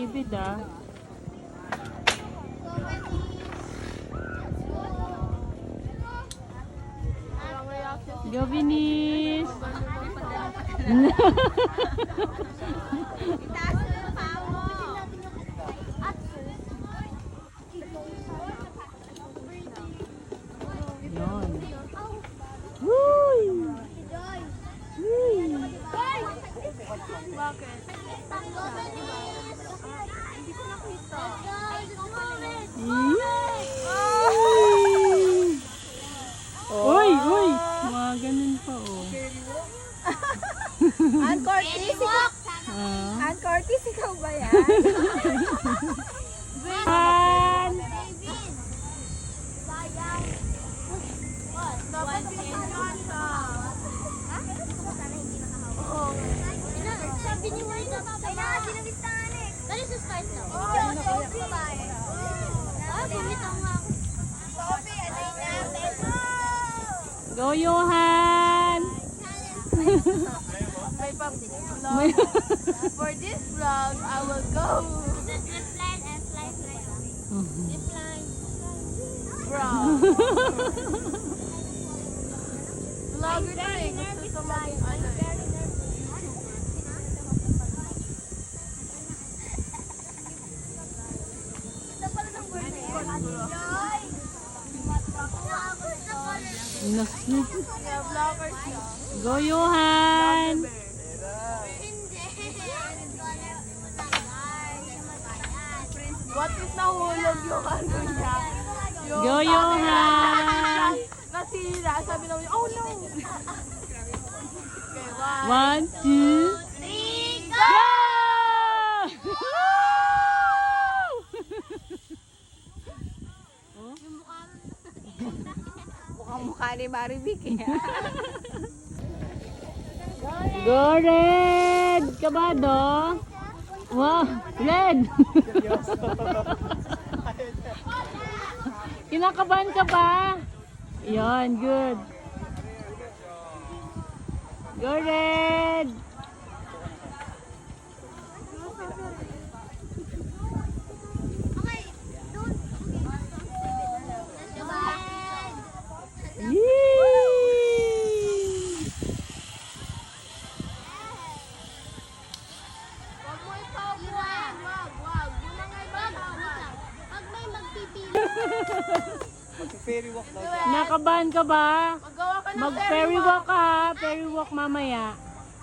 David ah. Go Vinis! Yun. Woo! Bakit? Hindi ko nakita. Uy! Uy! Mga ganun pa oh. Ann Cortez, ikaw? Ah. Ann Cortez, ikaw ba yan? An! Dapat sabi ni Ward na sinabitaan eh. Dali sa start na. Bumitaw nga ako. Go Johan! May pang-vlog. May- For this vlog, I will go. Bro. Vlogger na eh. Gusto sa maging ano eh. Naku. Kaya vlogger siya. Go Johan! What if nahulog yung ano niya? Yung Go, Johan! Nasira. Sabi naman niya, oh no! Okay, One, two, three, go! Mukhang mukha ni Marivic eh. Go Red! Kabado! Wow! Red! Kinakabahan ka ba? Yan, good. Go Red! Yee! Wag mo ipabuhan. Wag. Yun na nga ibabawan. Pag may magpipili. Mag-ferry walk daw. Nakabahan ka ba? Magawa ka ng Mag-ferry walk ka ha. Ferry walk mamaya.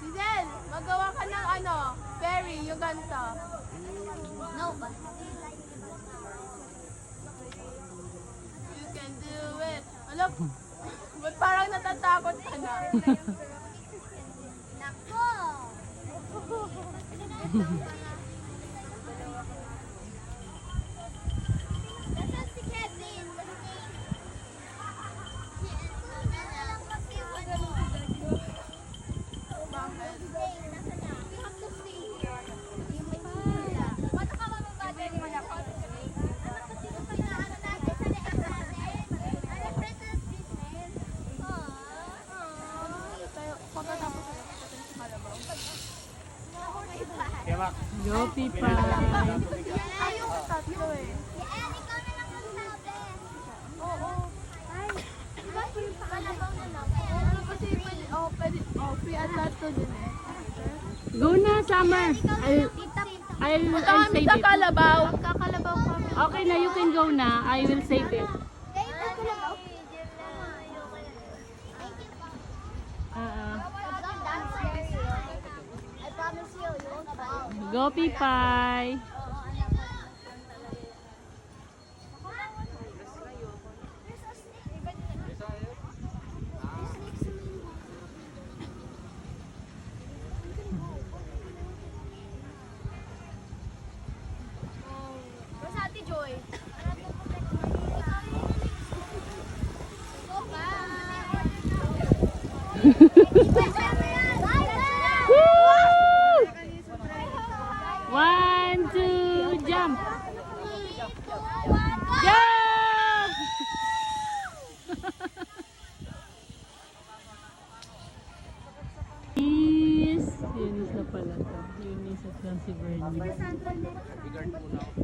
Si Zen, magawa ka ng ano, ferry, yung ganito. No ba? You can do it. Alam, ba't parang natatakot ka na? Nako! Nasaan si Kevin? Go Pipa! Ayaw ko tatlo eh. Oo. Ay, diba sa kalabaw na lang? Oo, kasi pwede, free at tatlo din eh. Go na, Summer! I'll save it. Kalabaw. Kakalabaw kami. Okay na, you can go na. I will save it. Go Pipay! Where's Ate Joy? Woo! 1, 2, jump! Jump! Is, yun na pala to. Yun Bernice at lang si Bernice. I-guard muna ako.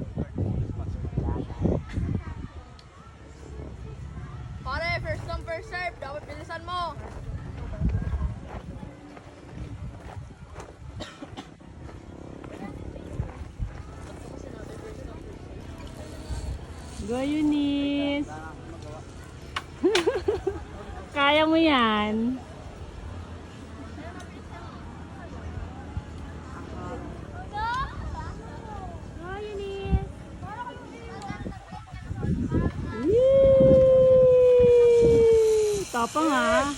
Pare, first come, first serve. Dapat bilisan mo. Go, Eunice! Kaya mo yan. Yee! Tapang ha.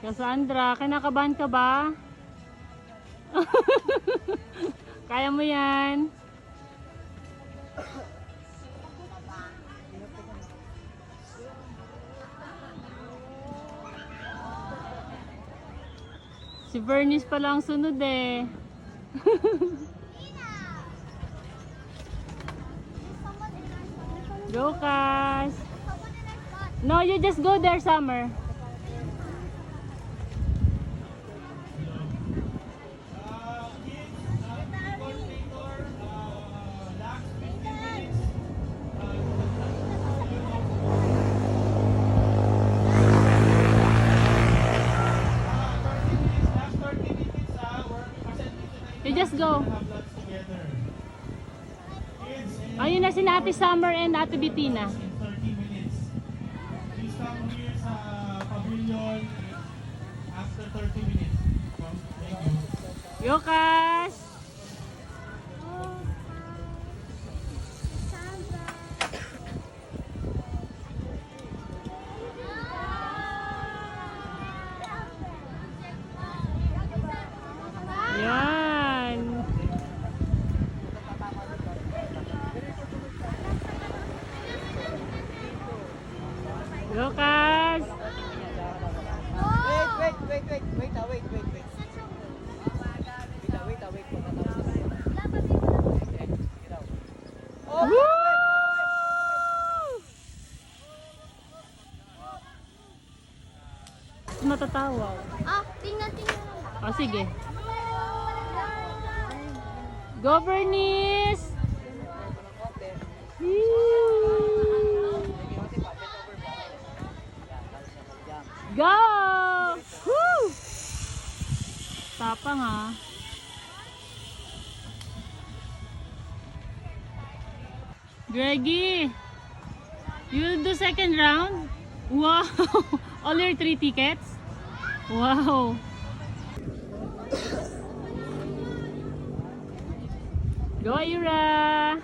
Cassandra, kinakabahan ka ba? Kaya mo yan. Si Bernice pala ang sunod eh. Go, Cass. No, you just go there, Summer. You just go. Ayun na si Ate Summer and Ate Bettina. 30 minutes. Please come here sa pavilion after 30 minutes. Thank you. Yokas! Yan! Yokas! Wait. Wait, wait. Wait, Oh, Woo! Matatawa. Tingnan. O sige. Go, Bernice! Go! Woo! Tapang ha. Greggy, you'll do second round? Wow! All your 3 tickets? Wow! Go, Ira!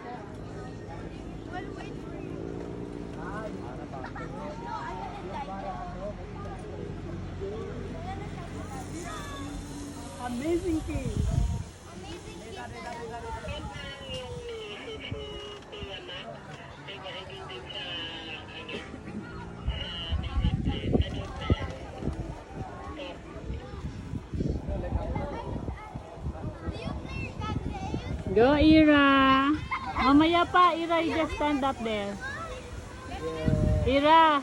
amazing thing. Go, Ira! Mamaya pa, Ira, you just stand up there. Ira!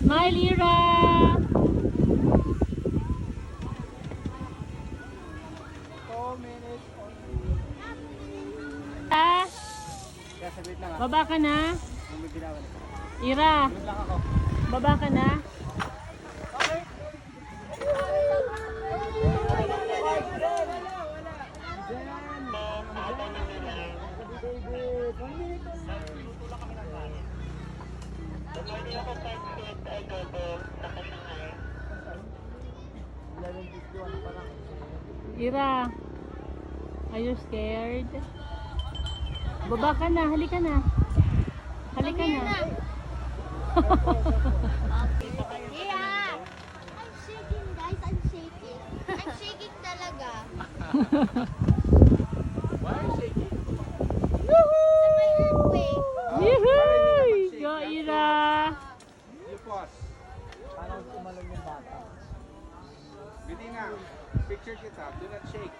Smile, Ira! 2 minutes only. Ah, Kaya saglit lang baba ka na. May ginawa na. Ira, Saglit lang ako. baba ka na. Ira, are you scared? Baba ka na, halika na. Halika na. Yeah! I'm shaking, guys. I'm shaking. I'm shaking talaga. Why are you shaking? Sa may earthquake. Yehey! Go, Ira! You pause. Parang tumalon yung bata. Bitina, picture kita. Do not shake.